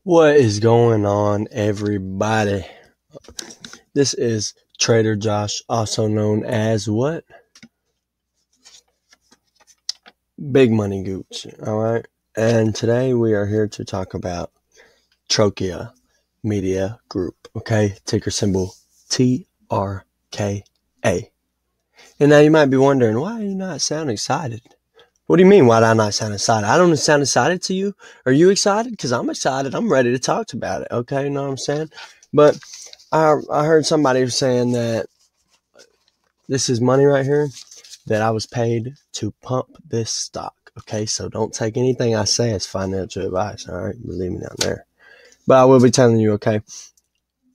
What is going on, everybody? This is Trader Josh, also known as what? Big Money Gooch, alright? And today we are here to talk about TRKA Media Group, okay? Ticker symbol TRKA. And now you might be wondering, why are you not sounding excited? What do you mean, why do I not sound excited? I don't sound excited to you? Are you excited? Because I'm excited. I'm ready to talk about it, okay? You know what I'm saying? But I heard somebody saying that this is money right here that I was paid to pump this stock, okay? So don't take anything I say as financial advice, all right? Believe me down there. But I will be telling you, okay?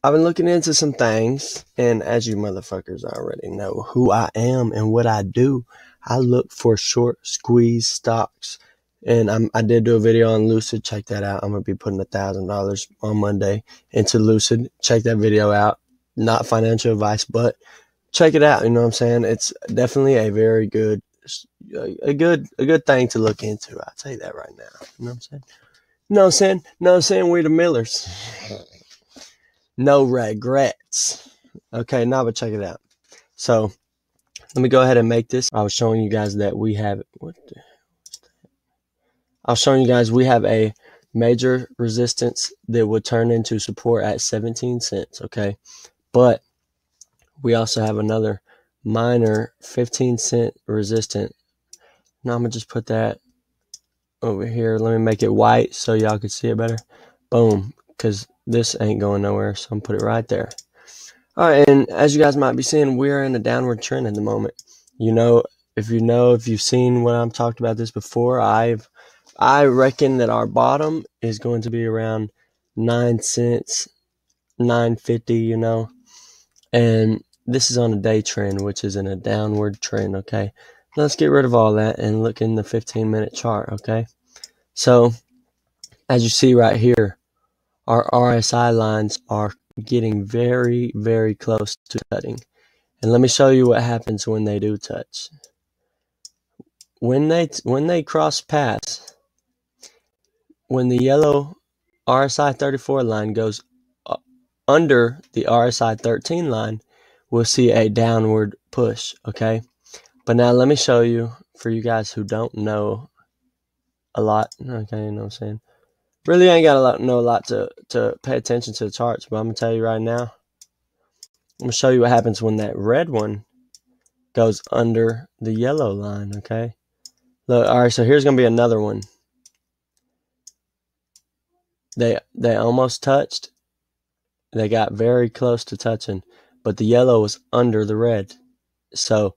I've been looking into some things, and as you motherfuckers already know who I am and what I do, I look for short squeeze stocks. And I did do a video on Lucid. Check that out. I'm going to be putting $1,000 on Monday into Lucid. Check that video out. Not financial advice, but check it out. You know what I'm saying? It's definitely a very good, a good thing to look into. I'll tell you that right now. You know what I'm saying? No, I'm saying we're the Millers. No regrets. Okay, now but check it out. So let me go ahead and make this. I was showing you guys that we have we have a major resistance that would turn into support at 17 cents, okay? But we also have another minor 15-cent resistance. Now I'm going to just put that over here. Let me make it white so y'all can see it better. Boom, because this ain't going nowhere, so I'm going to put it right there. All right, and as you guys might be seeing, we are in a downward trend at the moment. If you've seen what I'm talked about this before, I reckon that our bottom is going to be around 9 cents, 9.50, and this is on a day trend, which is in a downward trend, okay? Now let's get rid of all that and look in the 15-minute chart, okay? So, as you see right here, our RSI lines are getting very, very close to touching. And let me show you what happens when they do touch. When they cross paths, when the yellow RSI 34 line goes under the RSI 13 line, we'll see a downward push, okay? But now let me show you, for you guys who don't know a lot, okay, you know what I'm saying? Really ain't got to know a lot to pay attention to the charts, but I'm going to tell you right now. I'm going to show you what happens when that red one goes under the yellow line, okay? Look, all right, so here's going to be another one. They almost touched. They got very close to touching, but the yellow was under the red. So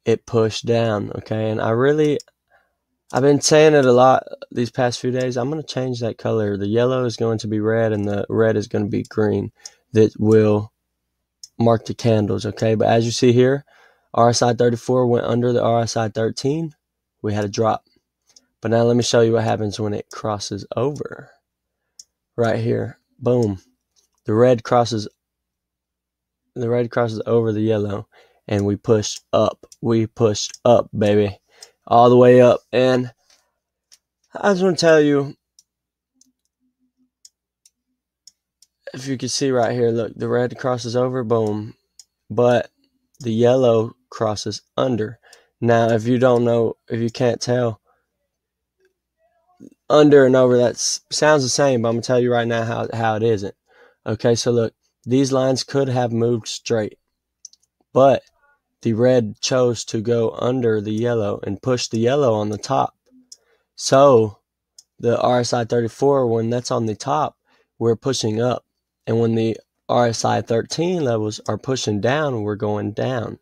it pushed down, okay? And I've been saying it a lot these past few days. I'm going to change that color. The yellow is going to be red and the red is going to be green. That will mark the candles, okay? But as you see here, RSI 34 went under the RSI 13. We had a drop. But now let me show you what happens when it crosses over. Right here. Boom. The red crosses over the yellow, and we push up. We push up, baby. All the way up. And I just want to tell you, if you can see right here, look, the red crosses over, boom. But the yellow crosses under. Now, if you don't know, if you can't tell, under and over, that sounds the same, but I'm going to tell you right now how it isn't. Okay, so look, these lines could have moved straight, but the red chose to go under the yellow and push the yellow on the top. So the RSI 34, when that's on the top, we're pushing up. And when the RSI 13 levels are pushing down, we're going down.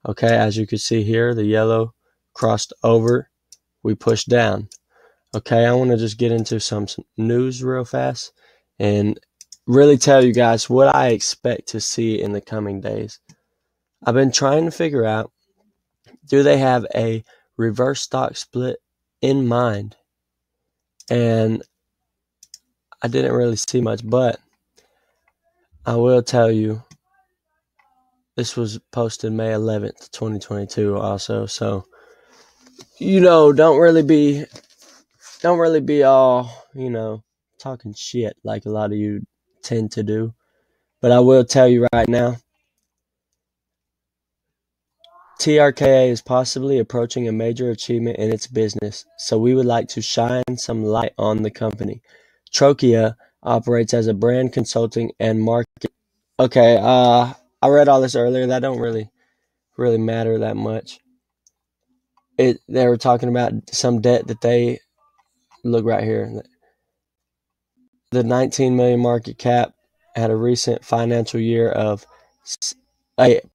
Okay, as you can see here, the yellow crossed over, we pushed down. Okay, I want to just get into some news real fast and really tell you guys what I expect to see in the coming days. I've been trying to figure out, do they have a reverse stock split in mind? And I didn't really see much, but I will tell you, this was posted May 11th, 2022 also. So, don't really be all, talking shit like a lot of you tend to do. But I will tell you right now, TRKA is possibly approaching a major achievement in its business, so we would like to shine some light on the company. TRKA operates as a brand consulting and market. Okay, I read all this earlier. That don't really matter that much. They were talking about some debt that they look right here. The 19 million market cap had a recent financial year of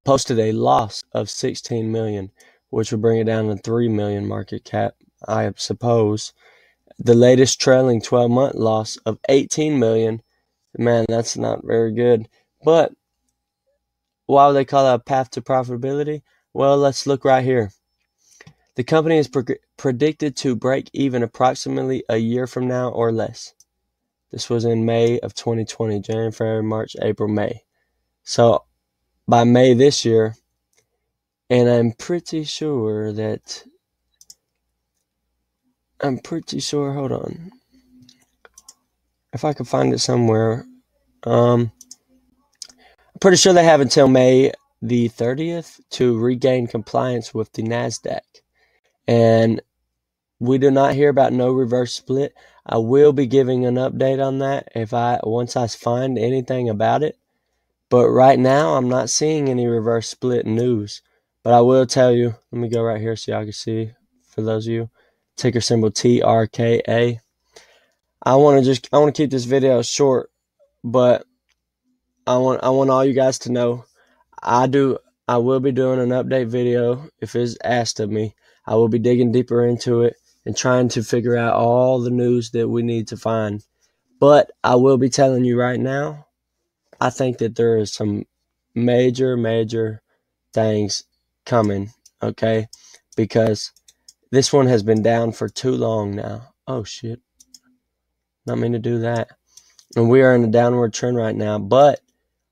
posted a loss of 16 million, which would bring it down to 3 million market cap, I suppose. The latest trailing 12-month loss of 18 million. Man, that's not very good. But why would they call that a path to profitability? Well, let's look right here. The company is predicted to break even approximately a year from now or less. This was in May of 2020, January, February, March, April, May. So by May this year, and I'm pretty sure, hold on, if I can find it somewhere, I'm pretty sure they have until May the 30th to regain compliance with the NASDAQ. And we do not hear about no reverse split. I will be giving an update on that once I find anything about it. But right now, I'm not seeing any reverse split news. But I will tell you, let me go right here so y'all can see, for those of you, ticker symbol TRKA. I want to keep this video short, but I want all you guys to know, I will be doing an update video if it's asked of me. I will be digging deeper into it and trying to figure out all the news that we need to find. But I will be telling you right now, I think that there is some major things coming, okay? Because this one has been down for too long now. Oh, shit. Not mean to do that. And we are in a downward trend right now, but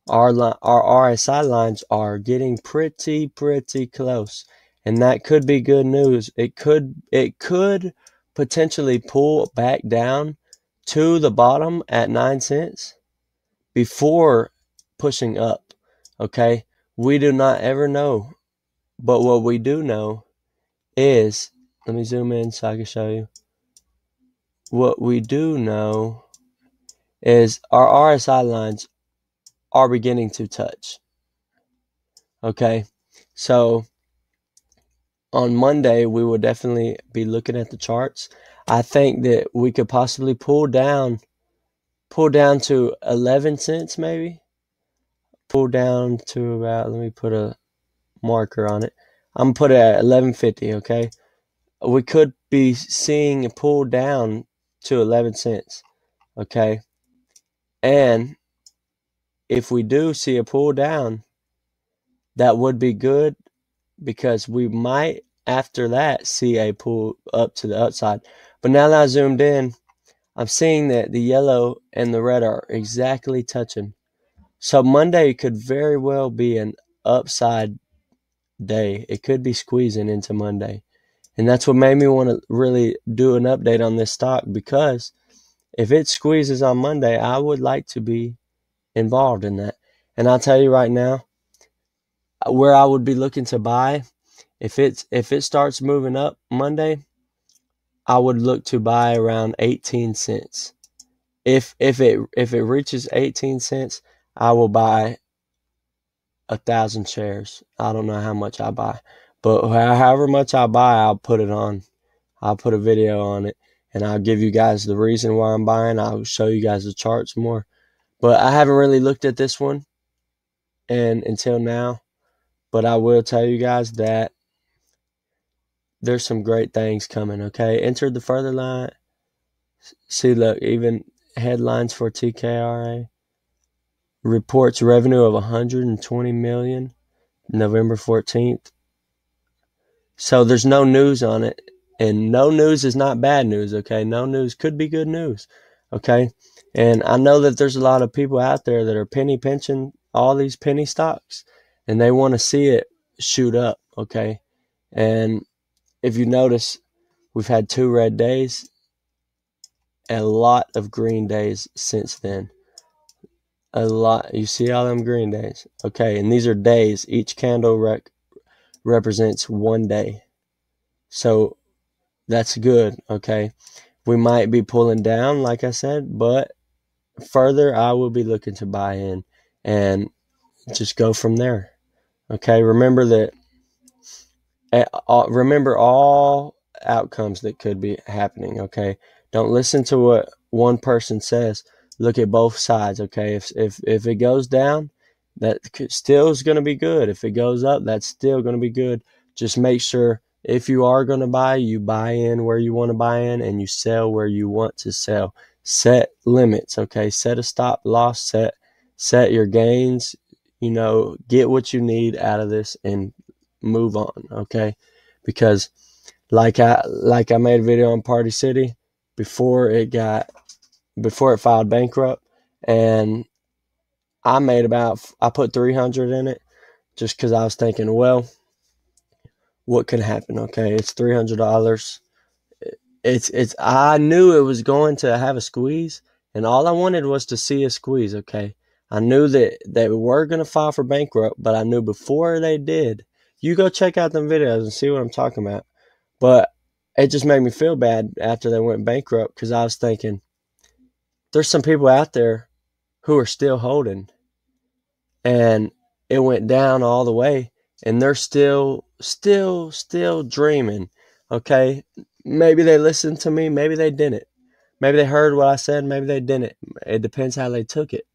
our RSI lines are getting pretty close. And that could be good news. It could potentially pull back down to the bottom at 9 cents before pushing up, okay? We do not ever know, but what we do know is, let me zoom in so I can show you. What we do know is our RSI lines are beginning to touch, okay? So on Monday, we will definitely be looking at the charts. I think that we could possibly pull down to 11 cents maybe. Pull down to about, let me put a marker on it. I'm gonna put it at 11.50, okay? We could be seeing a pull down to 11 cents, okay? And if we do see a pull down, that would be good, because we might after that see a pull up to the upside. But now that I zoomed in, I'm seeing that the yellow and the red are exactly touching. So Monday could very well be an upside day. It could be squeezing into Monday. And that's what made me want to really do an update on this stock, because if it squeezes on Monday, I would like to be involved in that. And I'll tell you right now, where I would be looking to buy, if it starts moving up Monday, I would look to buy around 18 cents. If it reaches 18 cents, I will buy 1,000 shares. I don't know how much I buy, but however much I buy, I'll put it on. I'll put a video on it, and I'll give you guys the reason why I'm buying. I'll show you guys the charts more. But I haven't really looked at this one until now. But I will tell you guys that there's some great things coming, okay? Enter the further line. See, look, even headlines for TRKA. Reports revenue of 120 million, November 14th. So there's no news on it. And no news is not bad news, okay? No news could be good news, okay? And I know that there's a lot of people out there that are penny pinching all these penny stocks, and they want to see it shoot up, okay? And if you notice, we've had 2 red days, a lot of green days since then. A lot. You see all them green days? Okay, and these are days. Each candle represents one day. So that's good, okay? We might be pulling down, like I said, but further, I will be looking to buy in and just go from there. Okay, remember all outcomes that could be happening. Okay, don't listen to what one person says. Look at both sides. Okay, if it goes down, that still is going to be good. If it goes up, that's still going to be good. Just make sure if you are going to buy, you buy in where you want to buy in, and you sell where you want to sell. Set limits. Okay, set a stop loss. Set your gains. Get what you need out of this and move on, okay? Because like I made a video on Party City before it filed bankrupt, and I put 300 in it just because I was thinking, well, what could happen? Okay, it's $300. I knew it was going to have a squeeze, and all I wanted was to see a squeeze. Okay, I knew that they were going to file for bankrupt, but I knew before they did. You go check out them videos and see what I'm talking about. But it just made me feel bad after they went bankrupt because I was thinking, there's some people out there who are still holding, and it went down all the way, and they're still dreaming. Okay, maybe they listened to me, maybe they didn't. Maybe they heard what I said, maybe they didn't. It depends how they took it.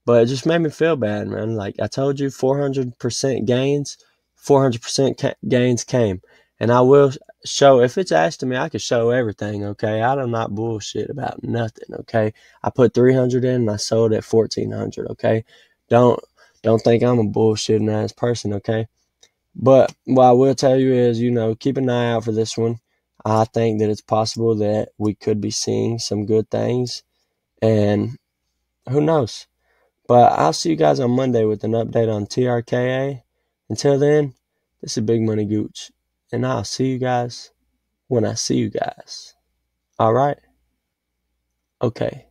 But it just made me feel bad, man. Like I told you, 400% gains, 400% gains came. And I will show, if it's asked of me, I can show everything, okay? I'm not bullshit about nothing, okay? I put 300 in and I sold at 1,400, okay? Don't think I'm a bullshitting ass person, okay? But what I will tell you is, keep an eye out for this one. I think that it's possible that we could be seeing some good things, and who knows? But I'll see you guys on Monday with an update on TRKA. Until then, this is Big Money Gooch, and I'll see you guys when I see you guys. All right? Okay.